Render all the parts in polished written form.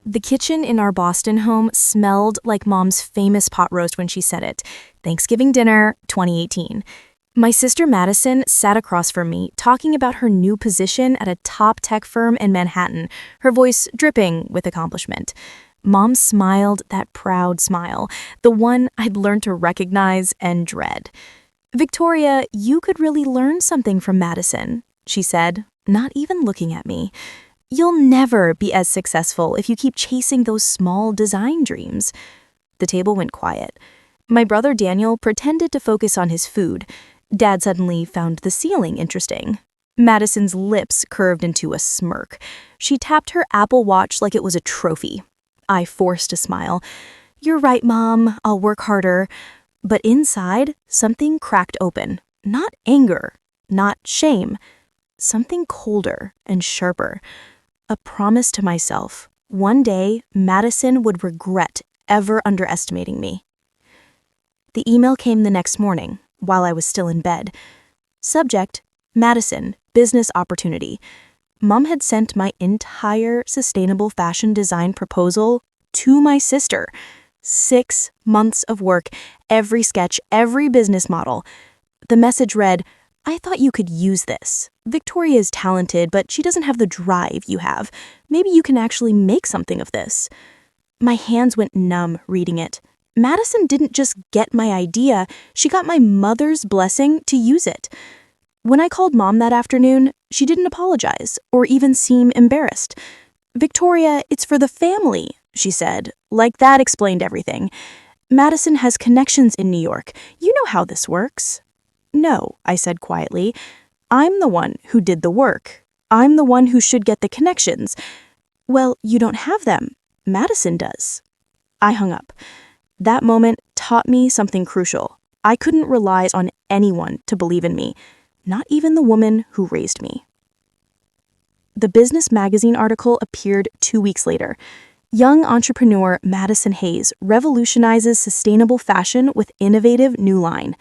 The kitchen in our Boston home smelled like Mom's famous pot roast when she said it. Thanksgiving dinner, 2018. My sister Madison sat across from me, talking about her new position at a top tech firm in Manhattan, her voice dripping with accomplishment. Mom smiled that proud smile, the one I'd learned to recognize and dread. "Victoria, you could really learn something from Madison," she said, not even looking at me. "You'll never be as successful if you keep chasing those small design dreams." The table went quiet. My brother Daniel pretended to focus on his food. Dad suddenly found the ceiling interesting. Madison's lips curved into a smirk. She tapped her Apple Watch like it was a trophy. I forced a smile. "You're right, Mom. I'll work harder." But inside, something cracked open. Not anger, not shame. Something colder and sharper. A promise to myself. One day, Madison would regret ever underestimating me. The email came the next morning, while I was still in bed. Subject: Madison, business opportunity. Mom had sent my entire sustainable fashion design proposal to my sister. 6 months of work, every sketch, every business model. The message read, "I thought you could use this. Victoria is talented, but she doesn't have the drive you have. Maybe you can actually make something of this." My hands went numb reading it. Madison didn't just get my idea, she got my mother's blessing to use it. When I called Mom that afternoon, she didn't apologize or even seem embarrassed. "Victoria, it's for the family," she said, like that explained everything. "Madison has connections in New York. You know how this works." "No," I said quietly. "I'm the one who did the work. I'm the one who should get the connections." "Well, you don't have them. Madison does." I hung up. That moment taught me something crucial. I couldn't rely on anyone to believe in me, not even the woman who raised me. The Business Magazine article appeared 2 weeks later. Young entrepreneur Madison Hayes revolutionizes sustainable fashion with innovative new line.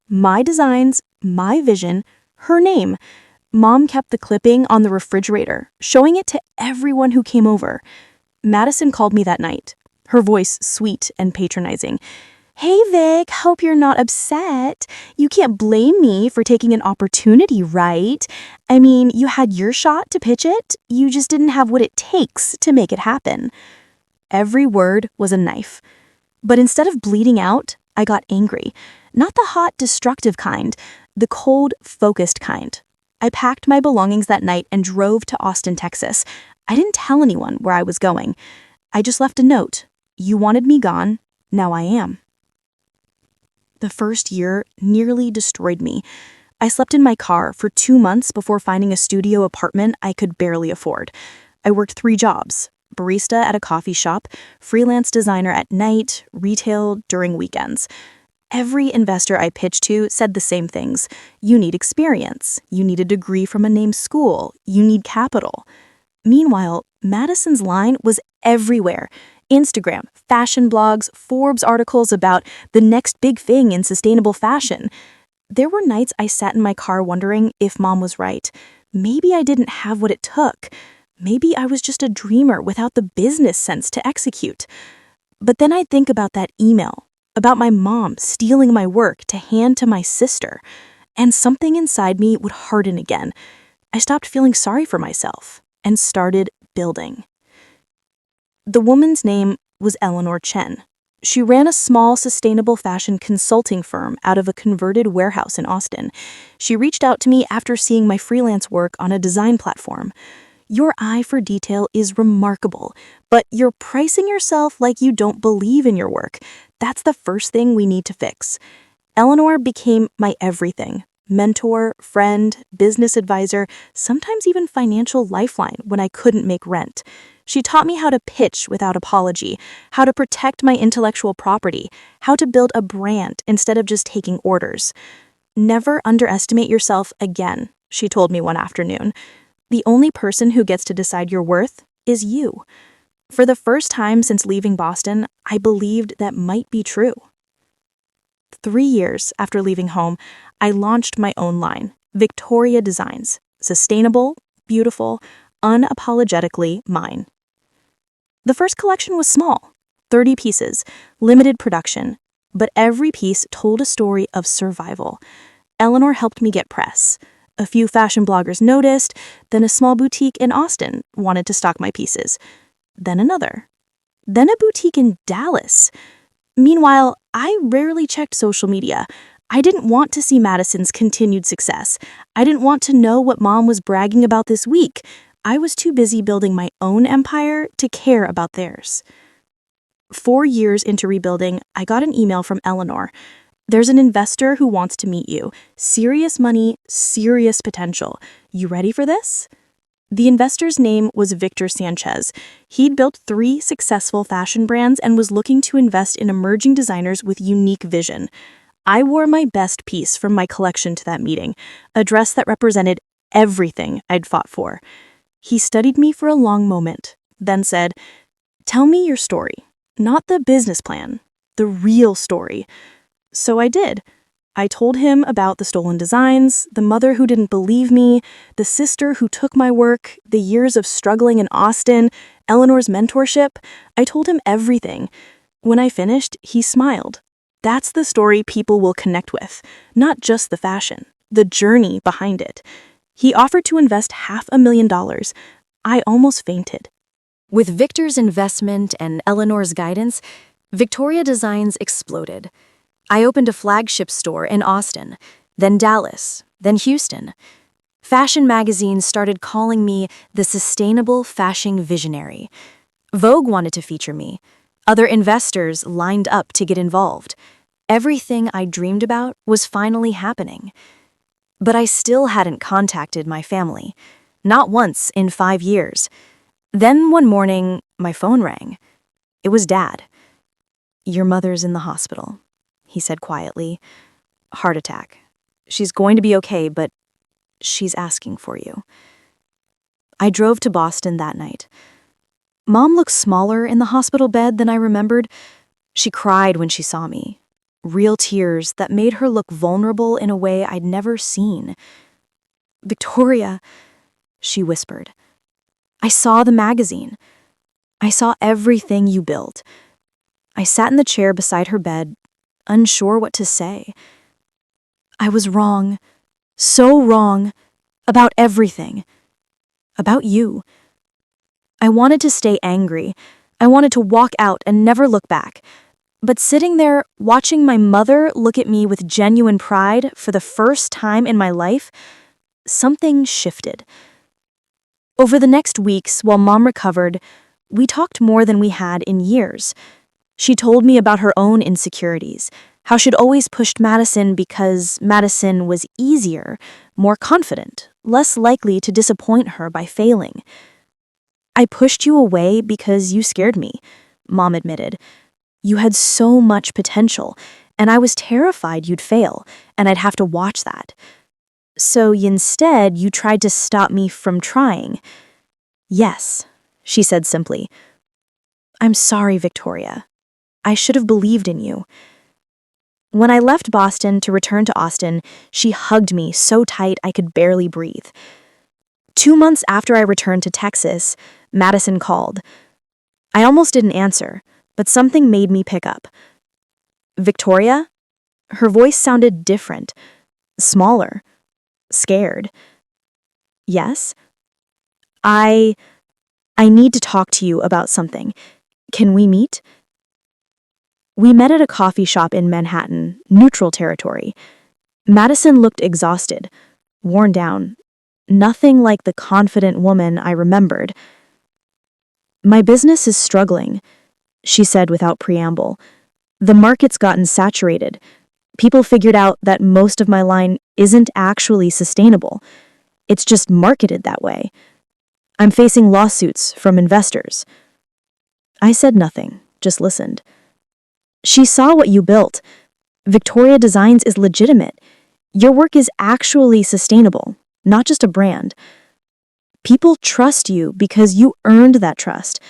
My designs, my vision, her name. Mom kept the clipping on the refrigerator, showing it to everyone who came over. Madison called me that night, her voice sweet and patronizing. "Hey Vic, hope you're not upset. You can't blame me for taking an opportunity, right? I mean, you had your shot to pitch it, you just didn't have what it takes to make it happen." Every word was a knife. But instead of bleeding out, I got angry. Not the hot, destructive kind, the cold, focused kind. I packed my belongings that night and drove to Austin, Texas. I didn't tell anyone where I was going. I just left a note. "You wanted me gone, now I am." The first year nearly destroyed me. I slept in my car for 2 months before finding a studio apartment I could barely afford. I worked 3 jobs: barista at a coffee shop, freelance designer at night, retail during weekends. Every investor I pitched to said the same things. You need experience. You need a degree from a named school. You need capital. Meanwhile, Madison's line was everywhere. Instagram, fashion blogs, Forbes articles about the next big thing in sustainable fashion. There were nights I sat in my car wondering if Mom was right. Maybe I didn't have what it took. Maybe I was just a dreamer without the business sense to execute. But then I'd think about that email, about my mom stealing my work to hand to my sister, and something inside me would harden again. I stopped feeling sorry for myself and started building. The woman's name was Eleanor Chen. She ran a small sustainable fashion consulting firm out of a converted warehouse in Austin. She reached out to me after seeing my freelance work on a design platform. "Your eye for detail is remarkable, but you're pricing yourself like you don't believe in your work. That's the first thing we need to fix." Eleanor became my everything. Mentor, friend, business advisor, sometimes even financial lifeline when I couldn't make rent. She taught me how to pitch without apology, how to protect my intellectual property, how to build a brand instead of just taking orders. "Never underestimate yourself again," she told me one afternoon. "The only person who gets to decide your worth is you." For the first time since leaving Boston, I believed that might be true. 3 years after leaving home, I launched my own line, Victoria Designs. Sustainable, beautiful, unapologetically mine. The first collection was small, 30 pieces, limited production, but every piece told a story of survival. Eleanor helped me get press. A few fashion bloggers noticed, then a small boutique in Austin wanted to stock my pieces. Then another. Then a boutique in Dallas. Meanwhile, I rarely checked social media. I didn't want to see Madison's continued success. I didn't want to know what Mom was bragging about this week. I was too busy building my own empire to care about theirs. 4 years into rebuilding, I got an email from Eleanor. There's an investor who wants to meet you. Serious money, serious potential. You ready for this? The investor's name was Victor Sanchez. He'd built 3 successful fashion brands and was looking to invest in emerging designers with unique vision. I wore my best piece from my collection to that meeting, a dress that represented everything I'd fought for. He studied me for a long moment, then said, "Tell me your story, not the business plan, the real story." So I did. I told him about the stolen designs, the mother who didn't believe me, the sister who took my work, the years of struggling in Austin, Eleanor's mentorship. I told him everything. When I finished, he smiled. That's the story people will connect with, not just the fashion, the journey behind it. He offered to invest $500,000. I almost fainted. With Victor's investment and Eleanor's guidance, Victoria Designs exploded. I opened a flagship store in Austin, then Dallas, then Houston. Fashion magazines started calling me the sustainable fashion visionary. Vogue wanted to feature me. Other investors lined up to get involved. Everything I dreamed about was finally happening. But I still hadn't contacted my family. Not once in 5 years. Then one morning, my phone rang. It was Dad. "Your mother's in the hospital," he said quietly. "Heart attack. She's going to be okay, but she's asking for you." I drove to Boston that night. Mom looked smaller in the hospital bed than I remembered. She cried when she saw me. Real tears that made her look vulnerable in a way I'd never seen. "Victoria," she whispered. "I saw the magazine. I saw everything you built." I sat in the chair beside her bed, unsure what to say. I was wrong, so wrong, about everything. About you. I wanted to stay angry. I wanted to walk out and never look back. But sitting there, watching my mother look at me with genuine pride for the first time in my life, something shifted. Over the next weeks, while Mom recovered, we talked more than we had in years. She told me about her own insecurities, how she'd always pushed Madison because Madison was easier, more confident, less likely to disappoint her by failing. "I pushed you away because you scared me," Mom admitted. "You had so much potential, and I was terrified you'd fail, and I'd have to watch that. So instead, you tried to stop me from trying." "Yes," she said simply. "I'm sorry, Victoria. I should have believed in you." When I left Boston to return to Austin, she hugged me so tight I could barely breathe. 2 months after I returned to Texas, Madison called. I almost didn't answer, but something made me pick up. "Victoria?" Her voice sounded different, smaller, scared. "Yes?" I need to talk to you about something. Can we meet?" We met at a coffee shop in Manhattan, neutral territory. Madison looked exhausted, worn down, nothing like the confident woman I remembered. "My business is struggling," she said without preamble. "The market's gotten saturated. People figured out that most of my line isn't actually sustainable. It's just marketed that way. I'm facing lawsuits from investors." I said nothing, just listened. "She saw what you built. Victoria Designs is legitimate. Your work is actually sustainable, not just a brand. People trust you because you earned that trust."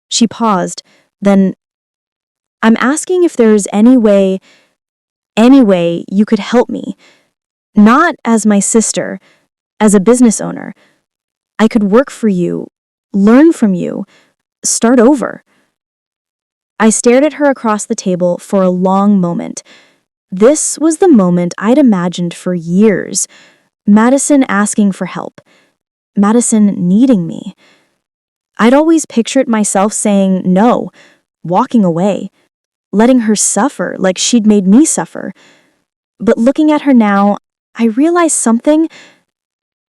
She paused, then, "I'm asking if there's any way you could help me. Not as my sister, as a business owner. I could work for you, learn from you, Start over. I stared at her across the table for a long moment. This was the moment I'd imagined for years. Madison asking for help. Madison needing me. I'd always pictured myself saying no, walking away, letting her suffer like she'd made me suffer. But looking at her now, I realized something.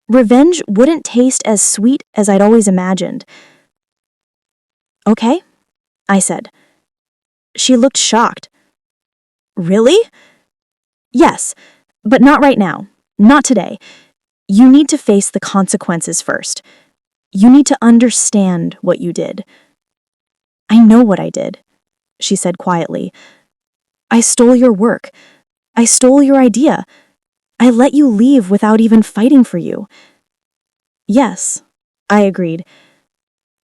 Revenge wouldn't taste as sweet as I'd always imagined. Okay, I said. She looked shocked. Really? Yes, but not right now. Not today. You need to face the consequences first. You need to understand what you did. I know what I did, she said quietly. I stole your work. I stole your idea. I let you leave without even fighting for you. Yes, I agreed.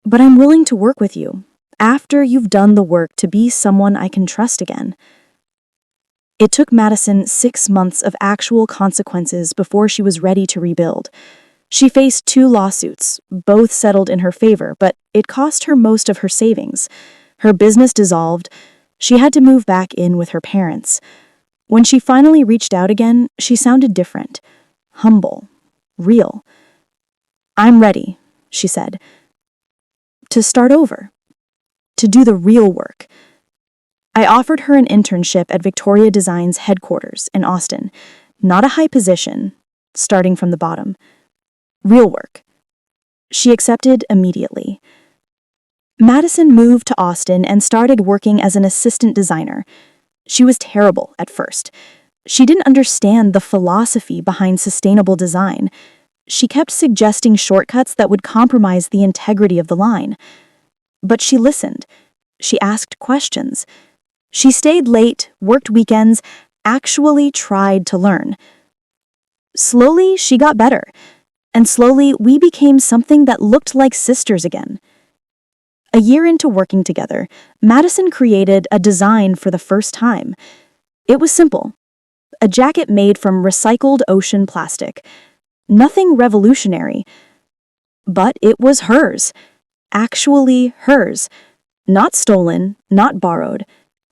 But I'm willing to work with you after you've done the work to be someone I can trust again. It took Madison 6 months of actual consequences before she was ready to rebuild. She faced 2 lawsuits, both settled in her favor, but it cost her most of her savings. Her business dissolved. She had to move back in with her parents. When she finally reached out again, she sounded different, humble, real. I'm ready, she said, to start over, to do the real work. I offered her an internship at Victoria Design's headquarters in Austin, not a high position, starting from the bottom. Real work. She accepted immediately. Madison moved to Austin and started working as an assistant designer. She was terrible at first. She didn't understand the philosophy behind sustainable design. She kept suggesting shortcuts that would compromise the integrity of the line. But she listened. She asked questions. She stayed late, worked weekends, actually tried to learn. Slowly, she got better. And slowly, we became something that looked like sisters again. A year into working together, Madison created a design for the first time. It was simple. A jacket made from recycled ocean plastic. Nothing revolutionary. But it was hers. Actually hers. Not stolen, not borrowed.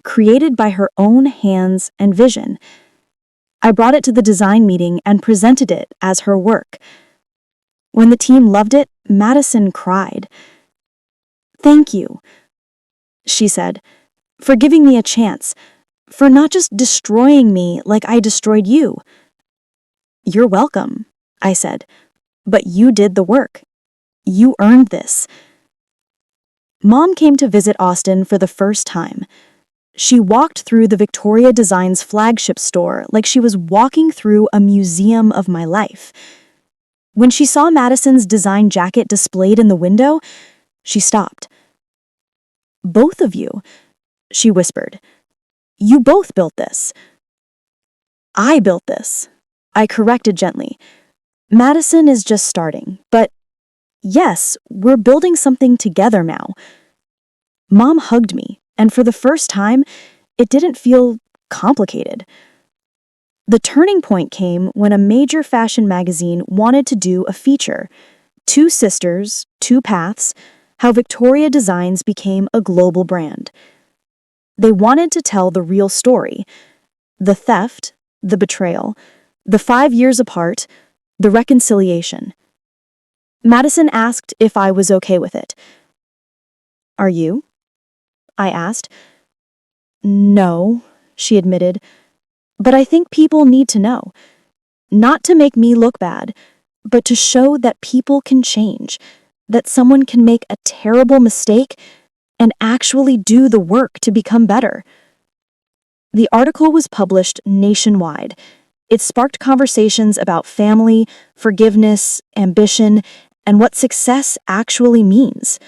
Created by her own hands and vision. I brought it to the design meeting and presented it as her work. When the team loved it, Madison cried. Thank you, she said, for giving me a chance, for not just destroying me like I destroyed you. You're welcome, I said, but you did the work. You earned this. Mom came to visit Austin for the first time. She walked through the Victoria Design's flagship store like she was walking through a museum of my life. When she saw Madison's design jacket displayed in the window, she stopped. Both of you, she whispered. You both built this. I built this. I corrected gently. Madison is just starting, but yes, we're building something together now. Mom hugged me, and for the first time, it didn't feel complicated. The turning point came when a major fashion magazine wanted to do a feature. 2 sisters, 2 paths, how Victoria Designs became a global brand. They wanted to tell the real story. The theft, the betrayal, the 5 years apart, the reconciliation. Madison asked if I was okay with it. Are you? I asked. No, she admitted. But I think people need to know. Not to make me look bad, but to show that people can change, that someone can make a terrible mistake and actually do the work to become better. The article was published nationwide. It sparked conversations about family, forgiveness, ambition, and what success actually means.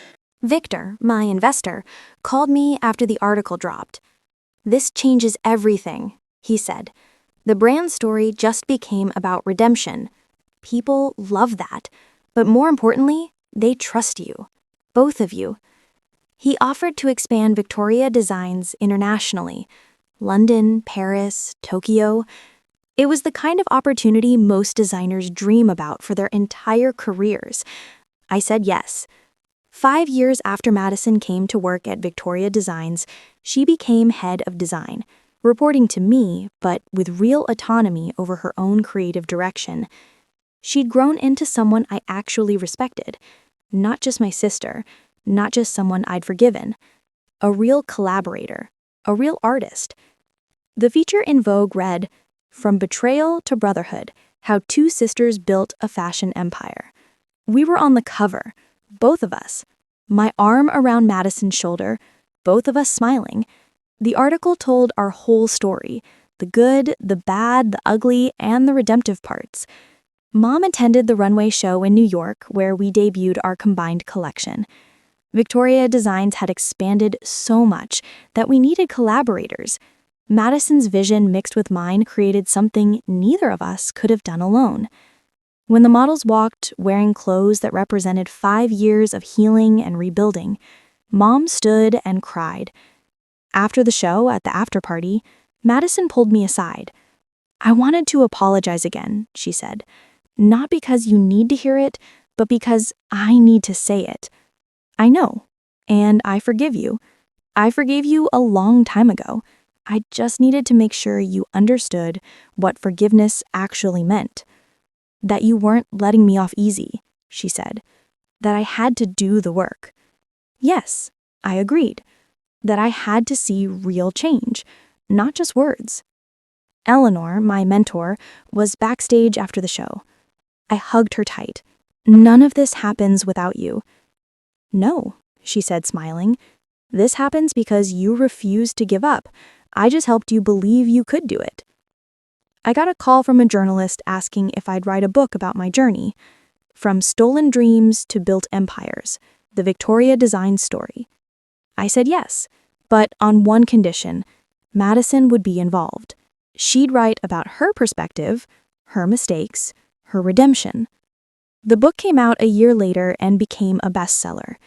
Victor, my investor, called me after the article dropped. This changes everything, he said. The brand story just became about redemption. People love that. But more importantly, they trust you. Both of you. He offered to expand Victoria Designs internationally. London, Paris, Tokyo. It was the kind of opportunity most designers dream about for their entire careers. I said yes. 5 years after Madison came to work at Victoria Designs, she became head of design, reporting to me, but with real autonomy over her own creative direction. She'd grown into someone I actually respected, not just my sister, not just someone I'd forgiven. A real collaborator, a real artist. The feature in Vogue read, "From Betrayal to Brotherhood, How Two Sisters Built a Fashion Empire." We were on the cover, both of us, my arm around Madison's shoulder, both of us smiling. The article told our whole story, the good, the bad, the ugly, and the redemptive parts. Mom attended the runway show in New York, where we debuted our combined collection. Victoria Designs had expanded so much that we needed collaborators. Madison's vision mixed with mine created something neither of us could have done alone. When the models walked, wearing clothes that represented 5 years of healing and rebuilding, Mom stood and cried. After the show, at the after-party, Madison pulled me aside. "I wanted to apologize again," she said. "Not because you need to hear it, but because I need to say it. I know, and I forgive you. I forgave you a long time ago. I just needed to make sure you understood what forgiveness actually meant. That you weren't letting me off easy," she said. "That I had to do the work." Yes, I agreed. That I had to see real change, not just words. Eleanor, my mentor, was backstage after the show. I hugged her tight. "None of this happens without you." "No," she said, smiling. "This happens because you refused to give up. I just helped you believe you could do it." I got a call from a journalist asking if I'd write a book about my journey. From stolen dreams to built empires, the Victoria Designs story. I said yes, but on one condition: Madison would be involved. She'd write about her perspective, her mistakes, her redemption. The book came out a year later and became a bestseller.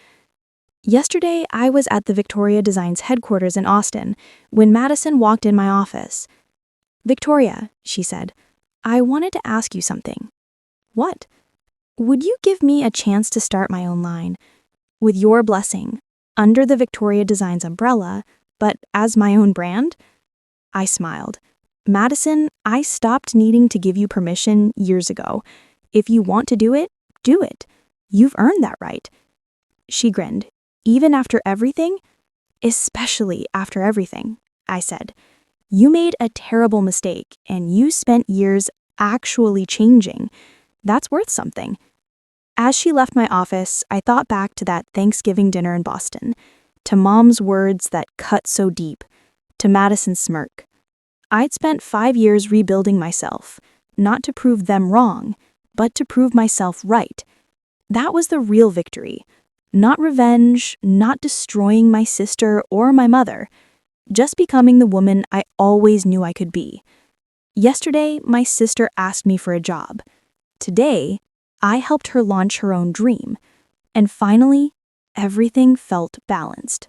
Yesterday, I was at the Victoria Designs headquarters in Austin when Madison walked in my office. "Victoria," she said, "I wanted to ask you something." "What?" "Would you give me a chance to start my own line? With your blessing, under the Victoria Designs umbrella, but as my own brand?" I smiled. "Madison, I stopped needing to give you permission years ago. If you want to do it, do it. You've earned that right." She grinned. "Even after everything?" "Especially after everything," I said. "You made a terrible mistake, and you spent years actually changing. That's worth something." As she left my office, I thought back to that Thanksgiving dinner in Boston, to Mom's words that cut so deep, to Madison's smirk. I'd spent 5 years rebuilding myself, not to prove them wrong, but to prove myself right. That was the real victory. Not revenge, not destroying my sister or my mother, just becoming the woman I always knew I could be. Yesterday, my sister asked me for a job. Today, I helped her launch her own dream. And finally, everything felt balanced.